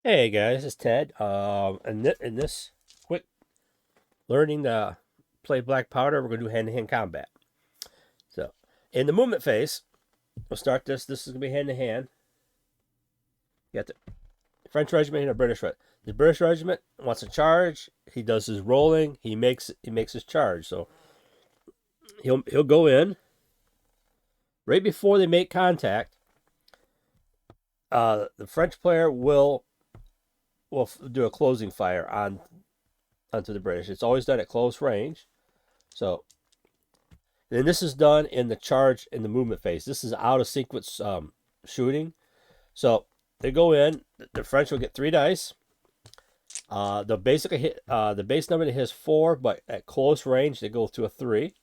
Hey guys, it's Ted. In this quick learning to play Black Powder, we're going to do hand-to-hand combat. So, in the movement phase, we'll start this. This is going to be hand-to-hand. You got the French regiment and the British regiment. The British regiment wants to charge. He does his rolling. He makes his charge. So he'll go in right before they make contact. The French player will do a closing fire onto the British. It's always done at close range. So, and this is done in the charge in the movement phase. This is out of sequence shooting. So they go in. The French will get 3 dice. They'll basically hit the base number to hit is 4, but at close range they go to a 3.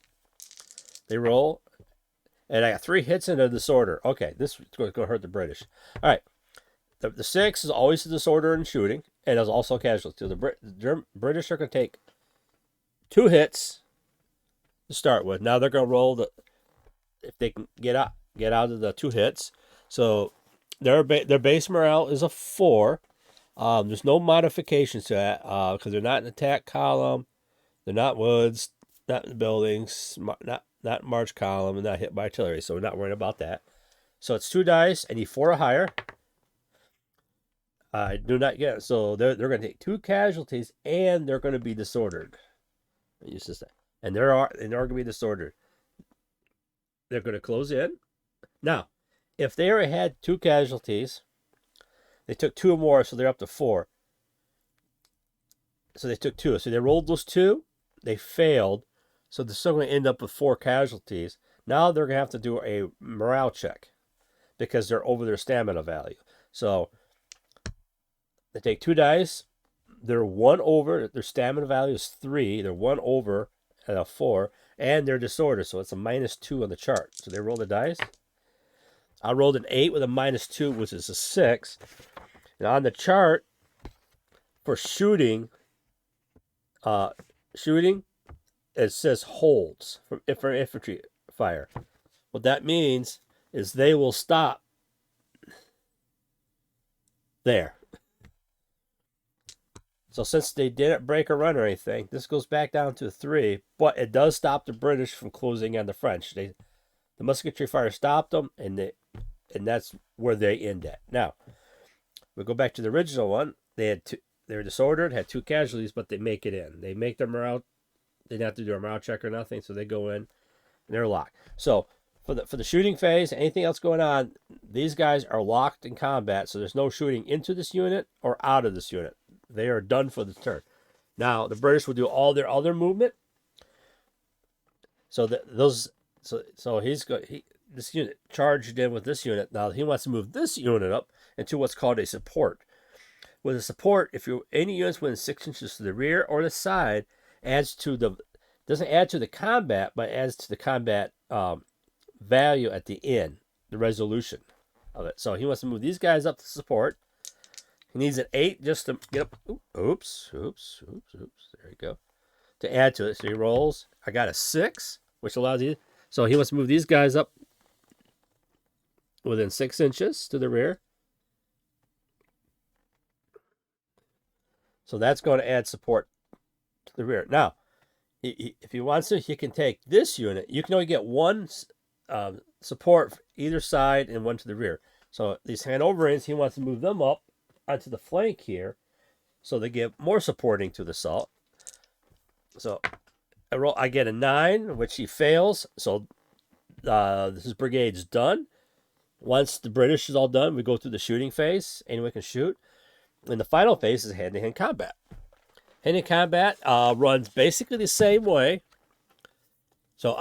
They roll, and I got 3 hits in a disorder. Okay, this is going to hurt the British. All right. The 6 is always a disorder in shooting, and is also a casualty. The British are going to take 2 hits to start with. Now they're going to roll if they can get out of the 2 hits. So their base morale is a 4. There's no modifications to that because they're not in attack column, they're not woods, not in buildings, not march column, and not hit by artillery. So we're not worrying about that. So it's 2 dice. I need 4 or higher. I do not get it. So they're going to take 2 casualties, and they're going to be disordered. Use this, and they're going to be disordered. They're going to close in. Now, if they already had 2 casualties, they took 2 more, so they're up to 4. So they took 2. So they rolled those 2. They failed. So they're still going to end up with 4 casualties. Now they're going to have to do a morale check because they're over their stamina value. So they take 2 dice. They're 1 over. Their stamina value is 3. They're 1 over at a 4. And they're disordered. So it's a -2 on the chart. So they roll the dice. I rolled an 8 with a -2, which is a 6. And on the chart for shooting, it says holds for infantry fire. What that means is they will stop there. So since they didn't break a run or anything, this goes back down to 3, but it does stop the British from closing on the French. The musketry fire stopped them, and that's where they end at. Now, we'll go back to the original one. They were disordered, had 2 casualties, but they make it in. They make their morale. They didn't have to do a morale check or nothing, so they go in, and they're locked. So for the shooting phase, anything else going on, these guys are locked in combat, so there's no shooting into this unit or out of this unit. They are done for the turn. Now the British will do all their other movement. So this unit charged in with this unit. Now he wants to move this unit up into what's called a support. With a support, if any units within 6 inches to the rear or the side, doesn't add to the combat, but adds to the combat value at the end, the resolution of it. So he wants to move these guys up to support. He needs an 8 just to get up. Oops. There you go. To add to it. So he rolls. I got a 6, which allows you. So he wants to move these guys up within 6 inches to the rear. So that's going to add support to the rear. Now, if he wants to, he can take this unit. You can only get 1 support for either side and 1 to the rear. So these Hanoverians, he wants to move them up onto the flank here, so they give more supporting to the assault. So I get a 9, which he fails. So his brigade's done. Once the British is all done, we go through the shooting phase. Anyone can shoot. And the final phase is hand-to-hand combat. Hand-to-hand combat runs basically the same way. So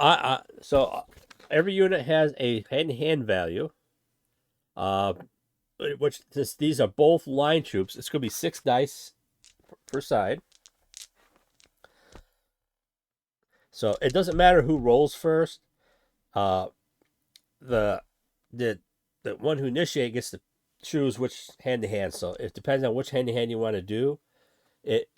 every unit has a hand-to-hand value. Which these are both line troops. It's going to be 6 dice per side. So it doesn't matter who rolls first. The one who initiates gets to choose which hand-to-hand. So it depends on which hand-to-hand you want to do. It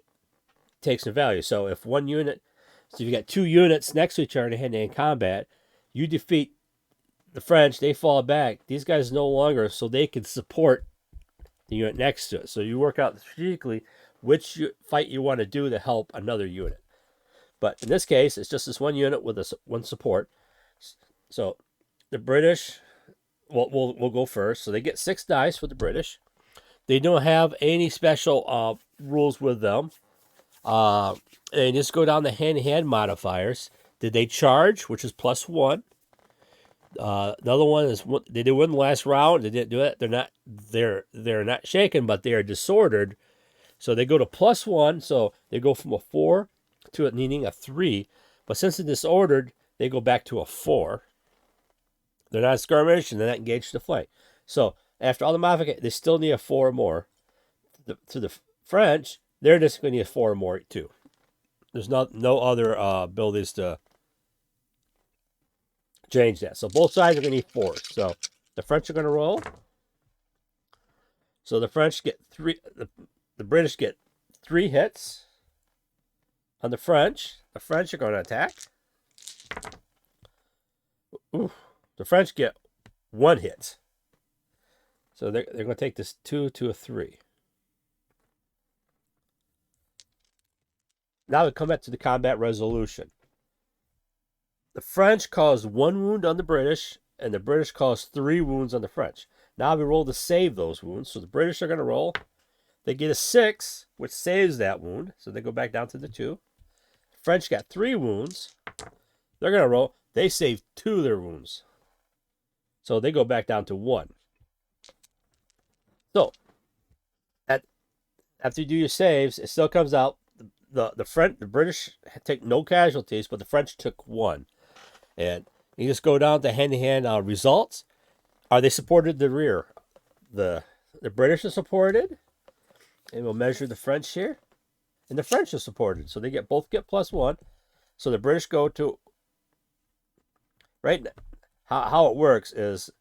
takes a value. So if you got 2 units next to each other in hand-to-hand combat, you defeat the French, they fall back. These guys no longer, so they can support the unit next to it. So you work out strategically which fight you want to do to help another unit. But in this case, it's just this one unit with one support. So the British, we'll go first. So they get 6 dice for the British. They don't have any special rules with them. And just go down the hand-to-hand modifiers. Did they charge, which is +1? Another one is they did win the last round. They didn't do it. They're not shaken, but they are disordered. So they go to +1. So they go from a 4 to it needing a 3. But since they're disordered, they go back to a 4. They're not skirmish and they're not engaged to flank. So after all the modifications, they still need a 4 or more. To the French, they're just going to need a 4 or more too. There's no other abilities to change that. So both sides are going to need 4. So the French are going to roll. So the French get 3. The British get 3 hits on the French. The French are going to attack. Ooh. The French get 1 hit. So they're going to take this 2 to a 3. Now we come back to the combat resolution. The French caused 1 wound on the British, and the British caused 3 wounds on the French. Now we roll to save those wounds. So the British are going to roll. They get a 6, which saves that wound. So they go back down to the 2. The French got 3 wounds. They're going to roll. They save 2 of their wounds. So they go back down to 1. So after you do your saves, it still comes out. The British take no casualties, but the French took 1. And you just go down to hand-to-hand results. Are they supported the rear? The British are supported. And we'll measure the French here. And the French are supported. So they both get +1. So the British go to... Right now, how it works is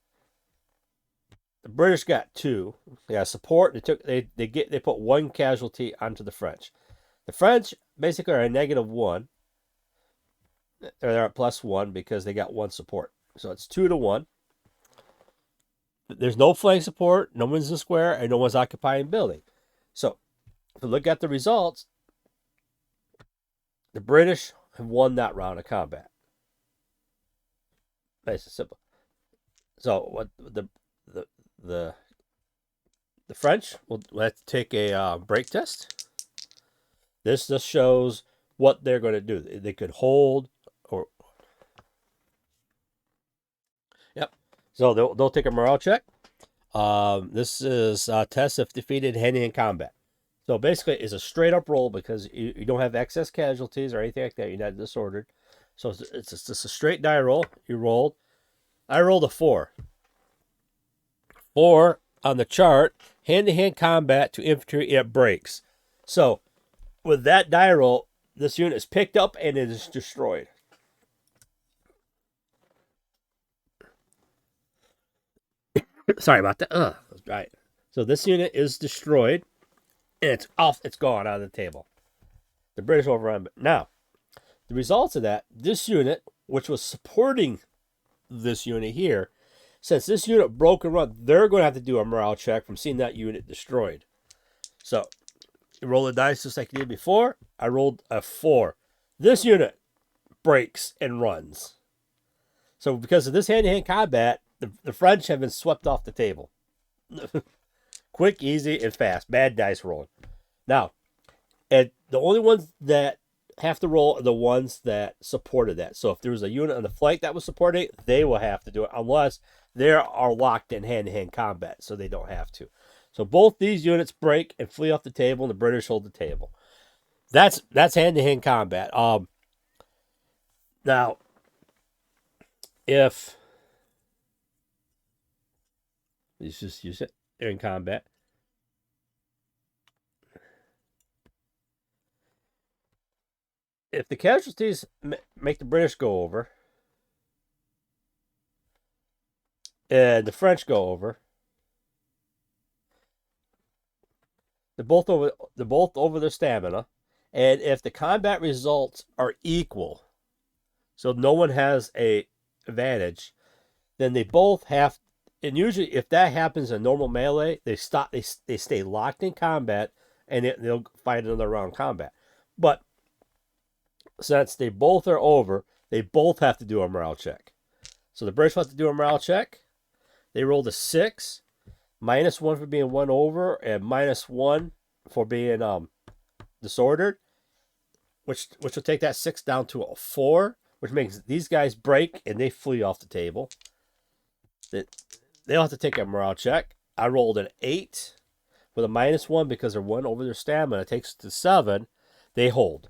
the British got 2. They got support. They put 1 casualty onto the French. The French basically are a -1. They're at +1 because they got 1 support. So it's 2 to 1. There's no flank support, no one's in the square, and no one's occupying building. So if you look at the results, the British have won that round of combat. Nice and simple. So what the French will have to take a break test. This just shows what they're going to do. They could hold or... Yep. So they'll take a morale check. This is a test if defeated hand-to-hand combat. So basically, it's a straight-up roll because you don't have excess casualties or anything like that. You're not disordered. So it's just a straight die roll. You rolled. I rolled a 4. 4 on the chart. Hand-to-hand combat to infantry, it breaks. So with that die roll, this unit is picked up and it is destroyed. Sorry about that. That's right. So this unit is destroyed, and it's off. It's gone out of the table. The British overrun. But now, the results of that, this unit, which was supporting this unit here, since this unit broke and run, they're going to have to do a morale check from seeing that unit destroyed. So you roll the dice just like you did before. I rolled a 4. This unit breaks and runs. So because of this hand-to-hand combat, the French have been swept off the table. Quick, easy, and fast. Bad dice rolling. Now, the only ones that have to roll are the ones that supported that. So if there was a unit on the flank that was supporting it, they will have to do it unless they are locked in hand-to-hand combat, so they don't have to. So both these units break and flee off the table, and the British hold the table. That's hand-to-hand combat. Now, if you just use it, they're in combat. If the casualties make the British go over, and the French go over, they're both over their stamina, and if the combat results are equal, so no one has a advantage, then they both have. and usually if that happens in normal melee, they stop. They stay locked in combat, and they'll fight another round combat. But since they both are over, they both have to do a morale check. So the British have to do a morale check. They rolled a 6, -1 for being one over, and -1 for being disordered, which will take that 6 down to a 4, which makes these guys break and they flee off the table. They'll have to take a morale check. I rolled an 8 with a -1 because they're one over their stamina. It takes to 7. They hold.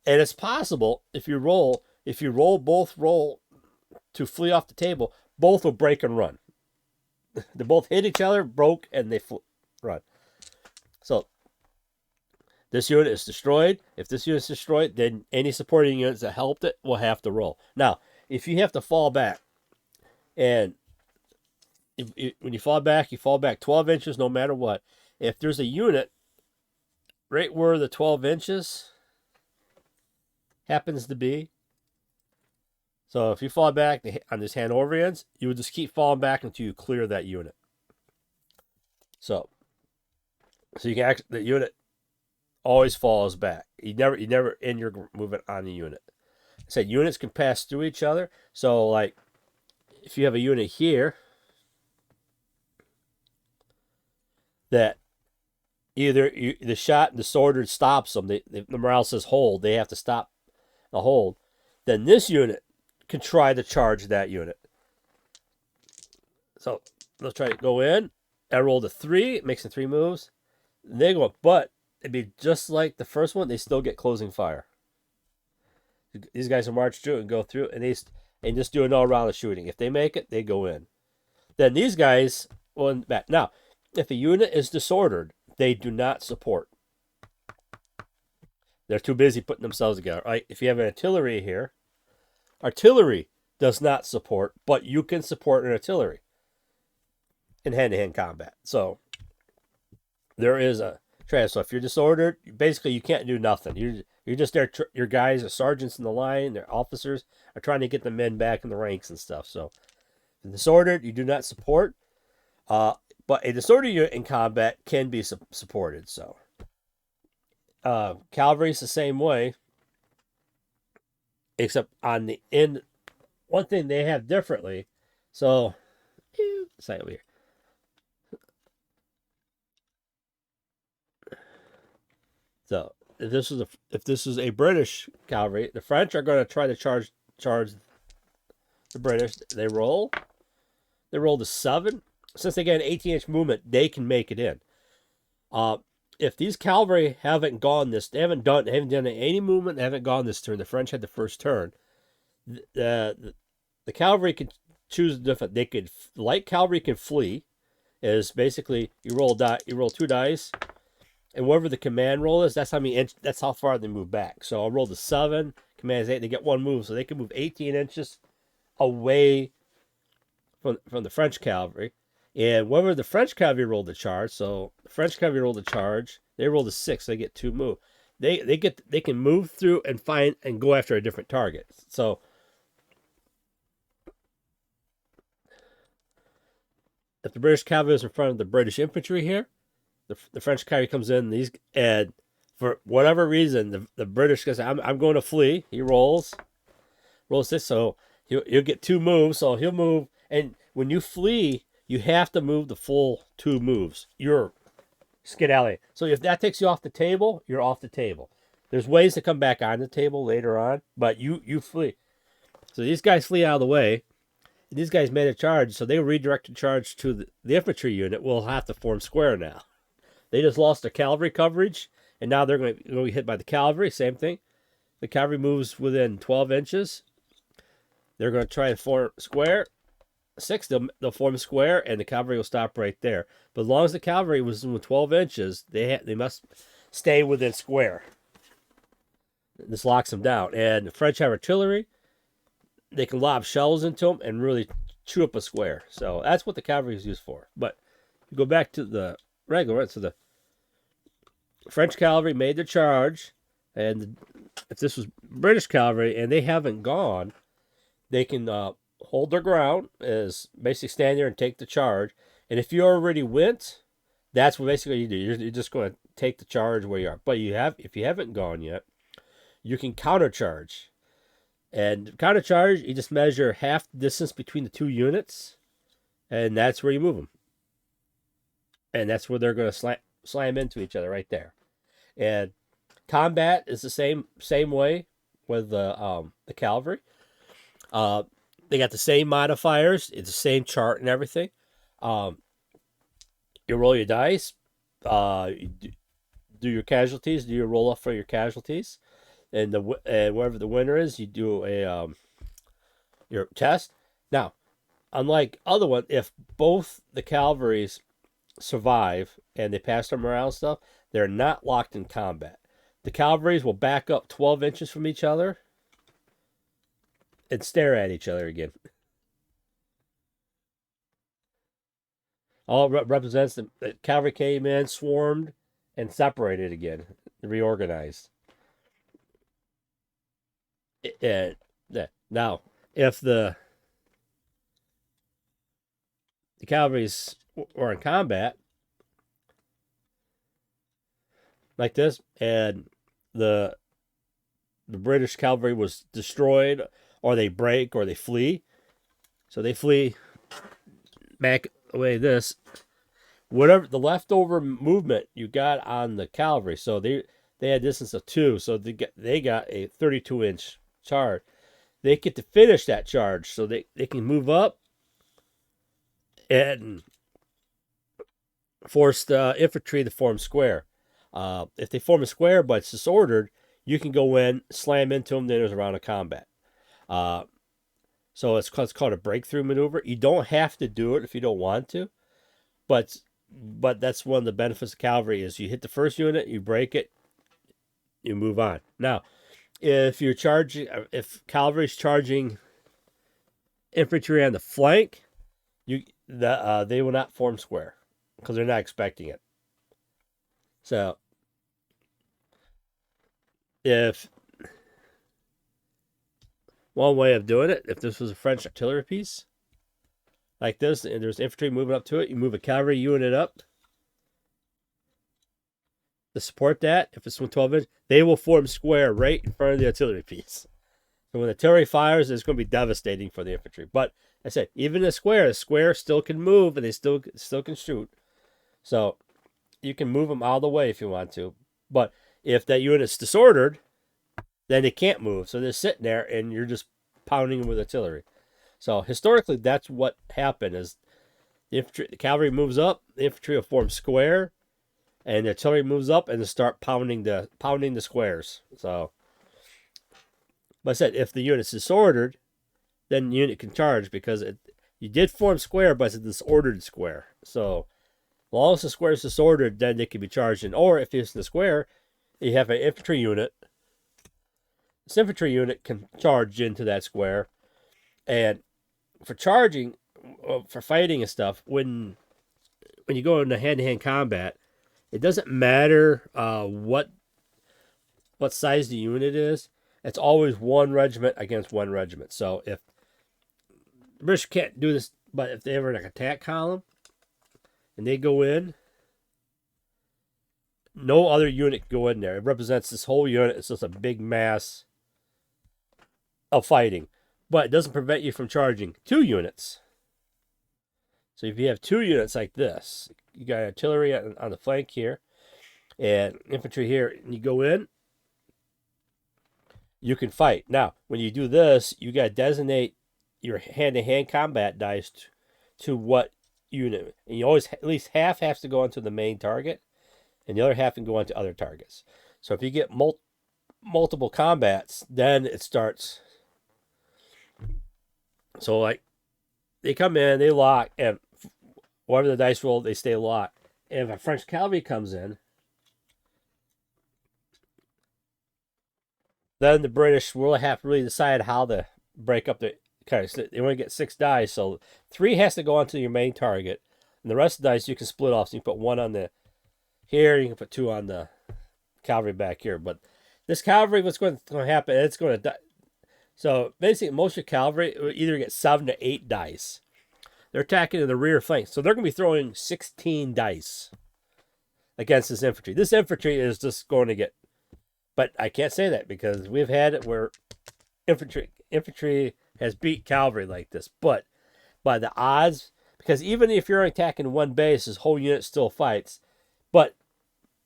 And it's possible if you roll both roll to flee off the table, both will break and run. They both hit each other, broke, and they run. So this unit is destroyed. If this unit is destroyed, then any supporting units that helped it will have to roll. Now, if you have to fall back, and when you fall back 12 inches no matter what. If there's a unit right where the 12 inches happens to be, so if you fall back on this Hanoverians, you would just keep falling back until you clear that unit. So you can actually, the unit always falls back. You never end your movement on the unit. I said units can pass through each other. So like if you have a unit here that either the shot and the disordered stops them, the morale says hold, they have to stop the hold, then this unit can try to charge that unit. So let's try to go in. I rolled a 3, it makes it 3 moves. They go up, but it'd be just like the first one, they still get closing fire. These guys will march through and go through, and just do an all round of shooting. If they make it, they go in. Then these guys will back. Now, if a unit is disordered, they do not support. They're too busy putting themselves together. Right? If you have an artillery here, artillery does not support, but you can support an artillery in hand-to-hand combat. So there is a trade. So if you're disordered, basically you can't do nothing. You're just there. Your guys, the sergeants in the line, their officers are trying to get the men back in the ranks and stuff. So if disordered, you do not support. But a disordered unit in combat can be supported. So cavalry is the same way, except on the end, one thing they have differently. So, say over here. So if this is a British cavalry, the French are going to try to charge the British. They roll a 7. Since they get an 18-inch movement, they can make it in. If these cavalry haven't gone this, they haven't done any movement, they haven't gone this turn. The French had the first turn. The cavalry can choose different. They could light cavalry can flee. Is basically you roll 2 dice, and whatever the command roll is, that's how far they move back. So I rolled a 7. Command is 8. They get 1 move, so they can move 18 inches away from the French cavalry. And whether the French cavalry rolled the charge, so the French cavalry rolled the charge, they rolled a 6, so they get 2 move. They can move through and find and go after a different target. So if the British cavalry is in front of the British infantry here, the French cavalry comes in, and for whatever reason, the British guy says, I'm going to flee. He rolls 6, so he'll get 2 moves, so he'll move. And when you flee, you have to move the full 2 moves. You're skedaddling. So if that takes you off the table, you're off the table. There's ways to come back on the table later on, but you flee. So these guys flee out of the way. These guys made a charge, so they redirected charge to the infantry unit. Will have to form square now. They just lost their cavalry coverage, and now they're going to be hit by the cavalry. Same thing. The cavalry moves within 12 inches. They're going to try and form square. 6, they'll form a square, and the cavalry will stop right there. But as long as the cavalry was within 12 inches, they must stay within square. This locks them down. And the French have artillery. They can lob shells into them and really chew up a square. So that's what the cavalry is used for. But you go back to the regular, so the French cavalry made their charge, and if this was British cavalry and they haven't gone, they can hold their ground, is basically stand there and take the charge. And if you already went, that's what basically you do. You're just going to take the charge where you are. But if you haven't gone yet, you can countercharge. And countercharge, you just measure half the distance between the two units, and that's where you move them. And that's where they're going to slam into each other right there. And combat is the same way with the Calvary. They got the same modifiers. It's the same chart and everything. You roll your dice. You do your casualties. Do your roll up for your casualties, and wherever the winner is, you do a your test. Now, unlike other one, if both the Calvaries survive and they pass their morale stuff, they're not locked in combat. The Calvaries will back up 12 inches from each other and stare at each other again. All represents the Calvary came in, swarmed, and separated again, reorganized. Now, if the Calvaries were in combat like this, and the British cavalry was destroyed, or they break, or they flee. So they flee back away. This whatever the leftover movement you got on the cavalry. So they had a distance of 2, so they got a 32-inch charge. They get to finish that charge, so they can move up and force the infantry to form square. If they form a square but it's disordered, you can go in, slam into them, then there's a round of combat. So it's called a breakthrough maneuver. You don't have to do it if you don't want to, but that's one of the benefits of cavalry is you hit the first unit, you break it, you move on. Now, if cavalry's charging infantry on the flank, they will not form square because they're not expecting it. So if one way of doing it, if this was a French artillery piece like this, and there's infantry moving up to it, you move a cavalry unit up to support that. If it's from 12 inch, they will form square right in front of the artillery piece. So when the artillery fires, it's going to be devastating for the infantry. But I said, even the square still can move, and they still can shoot. So you can move them out of the way if you want to. But if that unit's disordered, then they can't move. So they're sitting there, and you're just pounding them with artillery. So historically, that's what happened: is the cavalry moves up, the infantry will form square, and the artillery moves up and start pounding the squares. So, but I said, if the unit's disordered, then the unit can charge because you did form square, but it's a disordered square. So, as long as the square is disordered, then they can be charged in. Or if it's in the square, you have an infantry unit. This infantry unit can charge into that square. And for charging, for fighting and stuff, when you go into hand-to-hand combat, it doesn't matter what size the unit is. It's always one regiment against one regiment. So if the British can't do this, but if they ever an attack column and they go in, no other unit can go in there. It represents this whole unit. It's just a big mass of fighting. But it doesn't prevent you from charging 2 units. So if you have 2 units like this, you got artillery on the flank here and infantry here, and you go in, you can fight. Now, when you do this, you got to designate your hand-to-hand combat dice to what unit. And you always, at least half has to go onto the main target, and the other half can go onto other targets. So if you get multiple combats, then it starts. So, like, they come in, they lock, and whatever the dice roll, they stay locked. And if a French cavalry comes in, then the British will have to really decide how to break up the. Okay, so they only get 6 dice, so 3 has to go onto your main target, and the rest of the dice you can split off. So you can put 1 on the here, you can put 2 on the cavalry back here. But this cavalry, what's going to happen? It's going to die. So basically, most of your cavalry will either get 7 to 8 dice. They're attacking in the rear flank, so they're going to be throwing 16 dice against this infantry. This infantry is just going to get, but I can't say that because we've had it where infantry has beat cavalry like this. But by the odds, because even if you're attacking one base, this whole unit still fights. But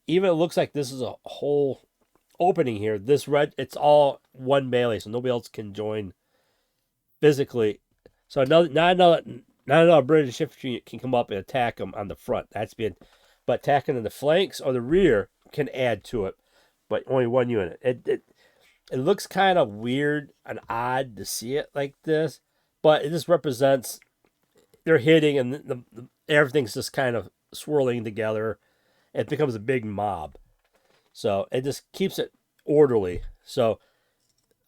even it looks like this is a whole opening here. This red, it's all one melee, so nobody else can join physically. So not another British infantry can come up and attack them on the front. That's being, but attacking in the flanks or the rear can add to it. But only one unit. It looks kind of weird and odd to see it like this, but it just represents they're hitting and everything's just kind of swirling together. It becomes a big mob. So it just keeps it orderly. So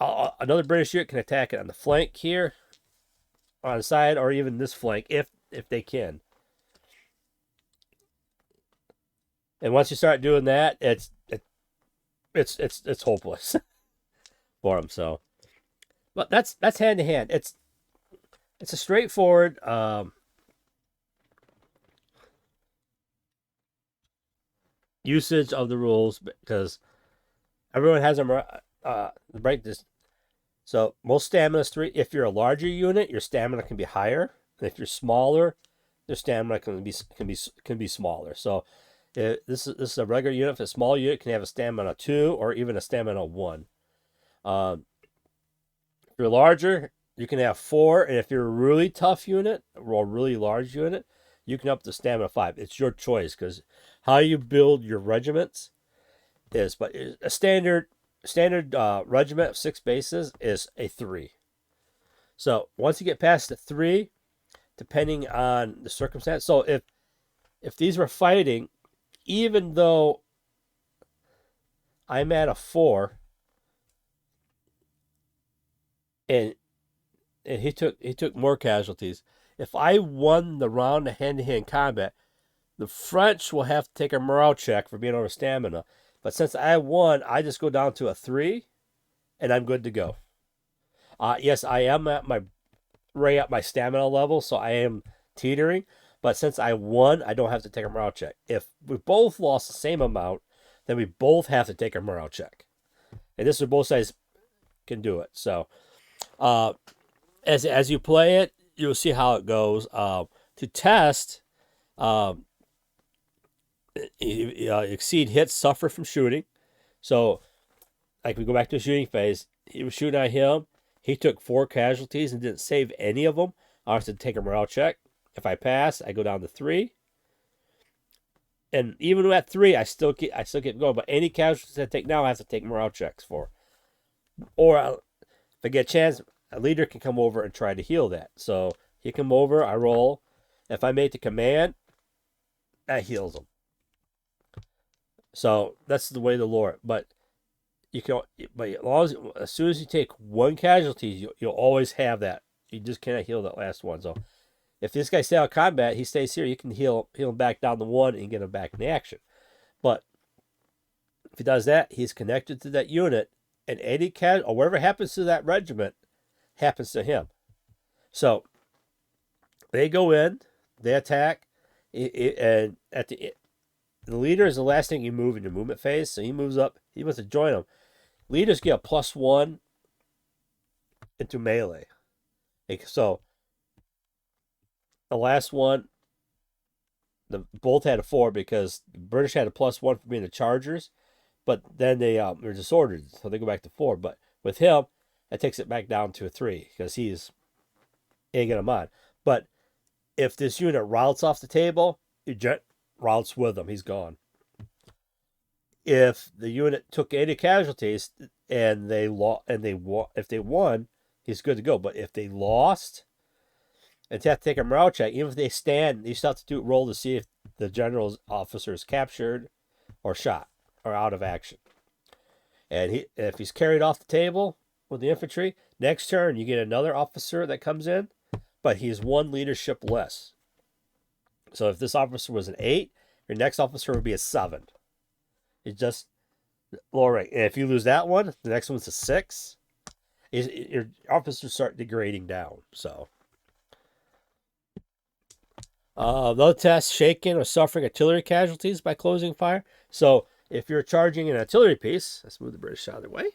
another British unit can attack it on the flank here, on the side, or even this flank if they can. And once you start doing that, it's hopeless for them. So, but that's hand to hand. It's a straightforward usage of the rules because everyone has a break this. So most stamina is 3. If you're a larger unit, your stamina can be higher. And if you're smaller, your stamina can be smaller. So this is a regular unit. If a small unit can have a stamina 2 or even a stamina 1. If you're larger, you can have 4, and if you're a really tough unit or a really large unit, you can up to stamina 5. It's your choice because how you build your regiments is, but a standard regiment of 6 bases is a 3. So once you get past the 3, depending on the circumstance, so if these were fighting, even though I'm at a 4, and he took more casualties. If I won the round of hand-to-hand combat, the French will have to take a morale check for being over stamina. But since I won, I just go down to a 3, and I'm good to go. Yes, I am at my stamina level, so I am teetering. But since I won, I don't have to take a morale check. If we both lost the same amount, then we both have to take a morale check. And this is both sides can do it. So, as you play it, you'll see how it goes. To test, exceed hits, suffer from shooting. So, like we go back to the shooting phase, he was shooting at him. He took 4 casualties and didn't save any of them. I have to take a morale check. If I pass, I go down to 3. And even at 3, I still keep going. But any casualties I take now, I have to take morale checks for. Or if I get a chance, a leader can come over and try to heal that. So he come over, I roll. If I make the command, that heals him. So that's the way to lore it. But you can, but as soon as you take 1 casualty, you'll always have that. You just cannot heal that last one. So if this guy stays out of combat, he stays here. You can heal him back down to 1 and get him back in action. But if he does that, he's connected to that unit, and any or whatever happens to that regiment happens to him. So they go in, they attack, and at the leader is the last thing you move in your movement phase. So he moves up. He wants to join them. Leaders get a +1 into melee. So the last one, both had a 4 because the British had a +1 for being the Chargers, but then they're disordered, so they go back to 4. But with him, that takes it back down to a 3 because he's egging him on. But if this unit routes off the table, you routes with him. He's gone. If the unit took any casualties and if they won, he's good to go. But if they lost, and they have to take a morale check, even if they stand, you still have to roll to see if the general's officer is captured or shot or out of action. And if he's carried off the table with the infantry, next turn you get another officer that comes in, but he's 1 leadership less. So if this officer was an 8, your next officer would be a 7. It's just lower rank. And if you lose that one, the next one's a 6. your officers start degrading down. So, they'll test shaken or suffering artillery casualties by closing fire. So, if you're charging an artillery piece, let's move the British out of the way.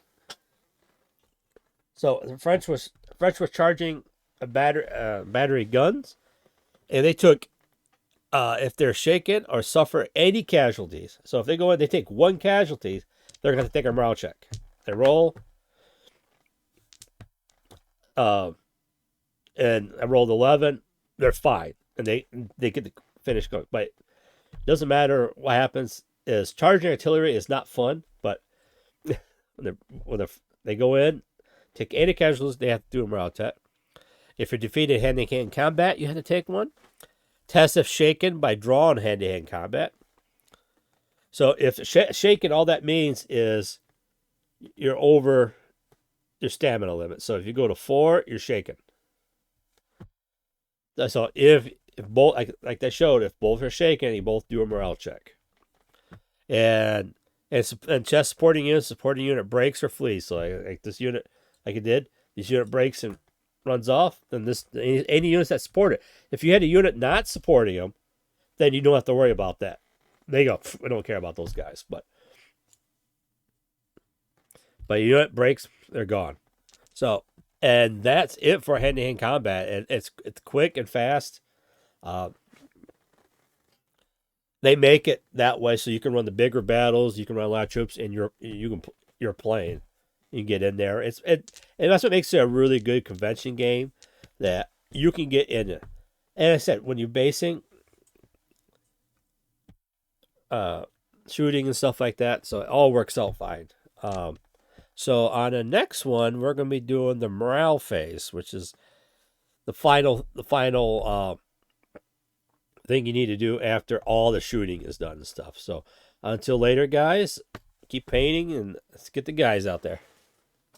So, the French was charging a battery guns, and they took if they're shaken or suffer any casualties. So if they go in, they take one casualty, they're going to take a morale check. They roll, and I rolled 11. They're fine, and they get to finish going. But it doesn't matter what happens. Is charging artillery is not fun, but when they go in, take any casualties, they have to do a morale check. If you're defeated hand-to-hand combat, you have to take one. Test if shaken by drawn hand-to-hand combat. So if shaken, all that means is you're over your stamina limit. So if you go to 4, you're shaken. So if both, like they showed, if both are shaken, you both do a morale check. And chest supporting unit breaks or flees. So like this unit, like it did, this unit breaks and runs off, then any units that support it. If you had a unit not supporting them, then you don't have to worry about that. They go, we don't care about those guys. But unit breaks, they're gone. So, and that's it for hand-to-hand combat. And it's quick and fast. They make it that way so you can run the bigger battles, you can run a lot of troops, and you're playing. You can get in there. And that's what makes it a really good convention game, that you can get in it. And I said, when you're basing shooting and stuff like that, so it all works out fine. So on the next one, we're going to be doing the morale phase, which is the final thing you need to do after all the shooting is done and stuff. So until later, guys, keep painting and let's get the guys out there.